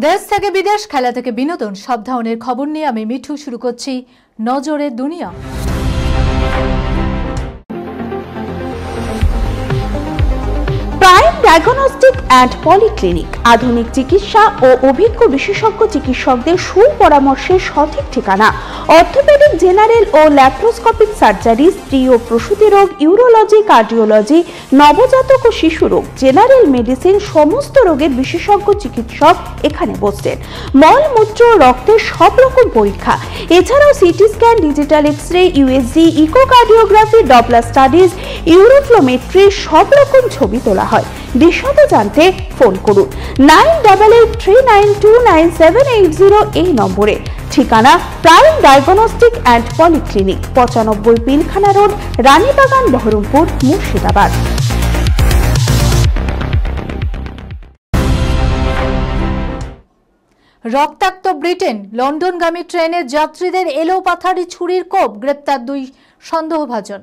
দেশ থেকে বিদেশ, খেলা থেকে বিনোদন, সব ধরনের খবর নিয়ে আমি মিঠু শুরু করছি নজরের দুনিয়া। প্রাইম ডায়াগনস্টিক অ্যান্ড পলিক্লিনিক আধুনিক চিকিৎসা ও অভিজ্ঞ বিশেষজ্ঞ চিকিৎসকদের সুপরামর্শের সঠিক ঠিকানা। অর্থোপেডিক, জেনারেল ও ল্যাপ্রোস্কোপিক সার্জারি, স্ত্রী ও প্রসূতি রোগ, ইউরোলজি, কার্ডিওলজি, নবজাতক ও শিশু রোগ, জেনারেল মেডিসিন, সমস্ত রোগের বিশেষজ্ঞ চিকিৎসক এখানে বসছেন। মল, মূত্র, রক্তের সব রকম পরীক্ষা, এছাড়াও CT scan, digital X-ray, USG, echocardiography, Doppler studies, uroflowmetry, সব রকম ছবি তোলা হয়। বিশদে জানতে ফোন করুন 9883929780 এই নম্বরে। ঠিকানা prime diagnostic and polyclinic, 95 Pilkhana road, Ranibagan, Baharampur, Murshidabad. রক্তাক্ত ব্রিটেন, লন্ডনগামী ট্রেনের যাত্রীদের এলোপাথারি ছুরির কোপ, গ্রেপ্তার 2 সন্দেহভাজন।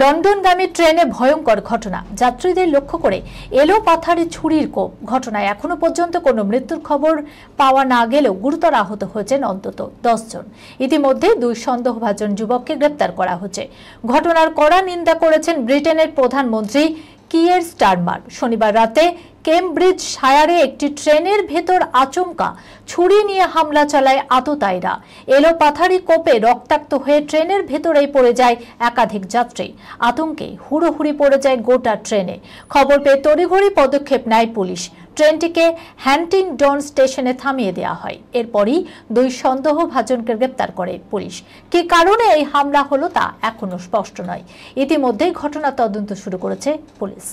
লন্ডনগামী ট্রেনে ভয়ঙ্কর ঘটনা, যাত্রীদের লক্ষ্য করে এলোপাথারি ছুরির কোপ। ঘটনায় এখনো পর্যন্ত কোনো মৃত্যুর খবর পাওয়া না গেলেও গুরুতর আহত হয়েছেন অন্তত 10 জন। ইতিমধ্যে 2 সন্দেহভাজন যুবককে গ্রেপ্তার করা হয়েছে। ঘটনার কড়া নিন্দা করেছেন ব্রিটেনের প্রধানমন্ত্রী কিয়ের স্টারমার। শনিবার রাতে কেমব্রিজ শায়ারে একটি ট্রেনের ভেতর আচমকা ছুরি নিয়ে হামলা চালায় আততায়ীরা। এলোপাথারি কোপে রক্তাক্ত হয়ে ট্রেনের ভেতরেই পড়ে যায় একাধিক যাত্রী। আতঙ্কে হুড়োহুড়ি পড়ে যায় গোটা ট্রেনে। খবর পেয়ে তড়িঘড়ি পদক্ষেপ নেয় পুলিশ। ট্রেনটিকে হ্যান্টিংডন স্টেশনে থামিয়ে দেওয়া হয়। এরপরই 2 সন্দেহভাজনকে গ্রেপ্তার করে পুলিশ। কি কারণে এই হামলা হলো তা এখনো স্পষ্ট নয়। ইতিমধ্যেই ঘটনা তদন্ত শুরু করেছে পুলিশ।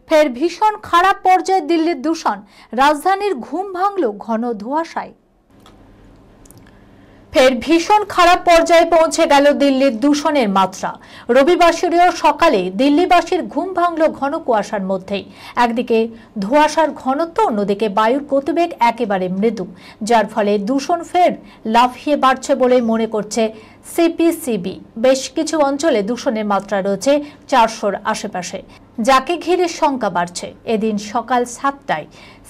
ফের ভীষণ খারাপ পর্যায়ে দিল্লির দূষণ, রাজধানীর ঘুম ভাঙল ঘন ধোঁয়াশায়। ফের ভীষণ খারাপ পর্যায়ে পৌঁছে গেল দিল্লির দূষণের মাত্রা। রবিবাসরীয় সকালে দিল্লিবাসীর ঘুম ভাঙল ঘন কুয়াশার মধ্যেই। একদিকে ধোঁয়াশার ঘনত্ব, অন্যদিকে বায়ুর গতিবেগ একেবারে মৃদু, যার ফলে দূষণ ফের লাফিয়ে বাড়ছে বলে মনে করছে সিপিসিবি। বেশ কিছু অঞ্চলে দূষণের মাত্রা রয়েছে 400-র আশেপাশে, যাকে ঘিরে শঙ্কা বাড়ছে। এদিন সকাল 7টায়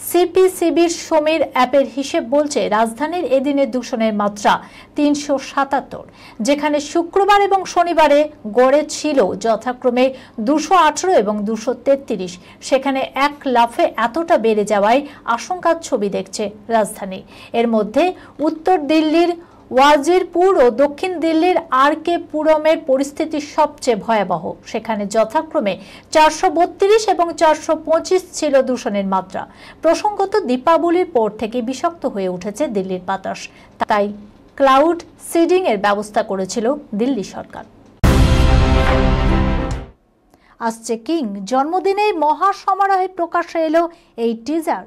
সিপিসিবির সমীর অ্যাপের হিসেব বলছে রাজধানীর এদিনের দূষণের মাত্রা 377, যেখানে শুক্রবার এবং শনিবারে গড়ে ছিল যথাক্রমে 218 এবং 233। সেখানে এক লাফে এতটা বেড়ে যাওয়ায় আশঙ্কার ছবি দেখছে রাজধানী। এর মধ্যে উত্তর দিল্লির ওয়াজিরপুর ও দক্ষিণ দিল্লির আর-কে পুরমের পরিস্থিতি সবচেয়ে ভয়াবহ। সেখানে যথাক্রমে 432 এবং 425 ছিল দূষণের মাত্রা। প্রসঙ্গত, দীপাবলির পর থেকে বিষাক্ত হয়ে উঠেছে দিল্লির বাতাস, তাই ক্লাউড সিডিং এর ব্যবস্থা করেছিল দিল্লি সরকার। আসছে কিং, জন্মদিনেই মহা সমারোহে প্রকাশ্যে এলো এই টিজার।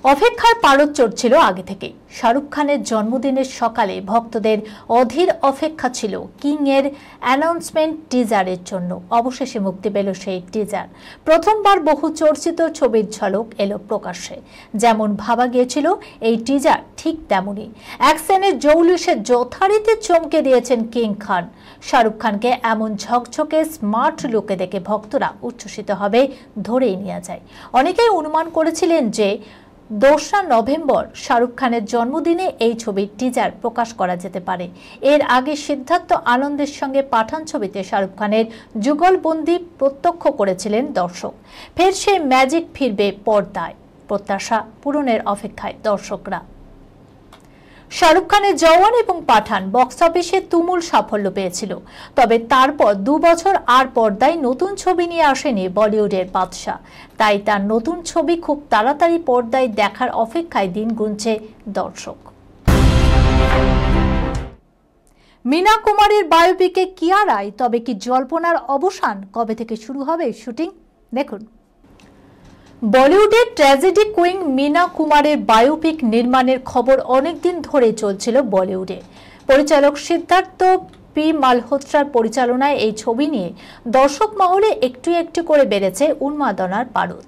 অপেক্ষার পারদ চড়ছিল আগে থেকে। শাহরুখ খানের জন্মদিনের সকালে ভক্তদের অধীর অপেক্ষা ছিল কিং এর অ্যানাউন্সমেন্ট টিজারের জন্য। অবশেষে মুক্তি পেল সেই টিজার। প্রথমবার বহু চর্চিত ছবির ঝলক এলো প্রকাশ্যে। যেমন ভাবা গিয়েছিল এই টিজার, ঠিক তেমনই অ্যাকশনের জৌলুসে যথারীতি চমকে দিয়েছেন কিং খান। শাহরুখ খানকে এমন ঝকঝকে স্মার্ট লুকে দেখে ভক্তরা উচ্ছ্বসিত হবে ধরেই নেওয়া যায়। অনেকেই অনুমান করেছিলেন যে 2 নভেম্বর শাহরুখ খানের জন্মদিনে এই ছবির টিজার প্রকাশ করা যেতে পারে। এর আগে সিদ্ধার্থ আনন্দের সঙ্গে পাঠান ছবিতে শাহরুখ খানের যুগলবন্দি প্রত্যক্ষ করেছিলেন দর্শক। ফের সেই ম্যাজিক ফিরবে পর্দায়, প্রত্যাশা পূরণের অপেক্ষায় দর্শকরা। শাহরুখ খানের জওয়ান এবং পাঠান বক্স অফিসে তুমুল সাফল্য পেয়েছিল। তবে তারপর 2 বছর আর পর্দায় নতুন ছবি নিয়ে আসেনি বলিউডের বাদশা। তাই তার নতুন ছবি খুব তাড়াতাড়ি পর্দায় দেখার অপেক্ষায় দিন গুনছে দর্শক। মীনা কুমারীর বায়োপিকে কিয়ারায় তবে কি জল্পনার অবসান? কবে থেকে শুরু হবে শুটিং দেখুন। বলিউডের ট্র্যাজেডি কুইন মীনা কুমারের বায়োপিক নির্মাণের খবর অনেকদিন ধরে চলছিল বলিউডে। পরিচালক সিদ্ধার্থ পি মালহোত্রার পরিচালনায় এই ছবি নিয়ে দর্শক মহলে একটু একটু করে বেড়েছে উন্মাদনার পারদ।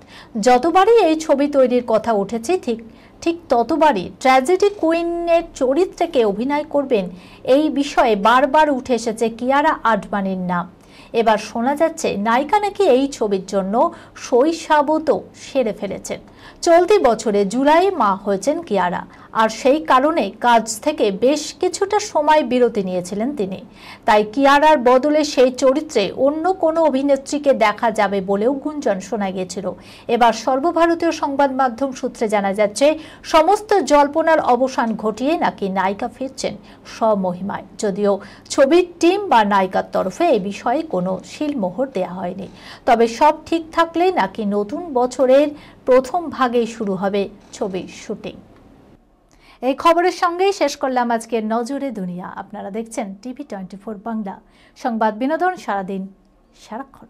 যতবারই এই ছবি তৈরির কথা উঠেছে ঠিক ততবারই ট্র্যাজেডি কুইনের চরিত্রে কে অভিনয় করবেন এই বিষয়ে বারবার উঠে এসেছে কিয়ারা আডবাণীর নাম। এবার শোনা যাচ্ছে নায়িকা নাকি এই ছবির জন্য শৈশাবত সেরে ফেলেছেন। চলতি বছরে জুলাই মা হয়েছেন কিয়ারা, আর সেই কারণে কাজ থেকে বেশ কিছুটা সময় বিরতি নিয়েছিলেন তিনি। তাই কিয়ারার বদলে সেই চরিত্রে অন্য কোনো অভিনেত্রীকে দেখা যাবে বলেও গুঞ্জন শোনা গিয়েছিল। এবার সর্বভারতীয় সংবাদ মাধ্যম সূত্রে জানা যাচ্ছে, সমস্ত জল্পনার অবসান ঘটিয়ে নাকি নায়িকা ফিরছেন স্বমহিমায়। যদিও ছবির টিম বা নায়িকার তরফে এ বিষয়ে কোনো শিলমোহর দেওয়া হয়নি। তবে সব ঠিক থাকলে নাকি নতুন বছরের প্রথম ভাগেই শুরু হবে ছবির শুটিং। এই খবরের সঙ্গেই শেষ করলাম আজকের নজরে দুনিয়া। আপনারা দেখছেন টিভি 24 বাংলা, সংবাদ বিনোদন সারাদিন সারাক্ষণ।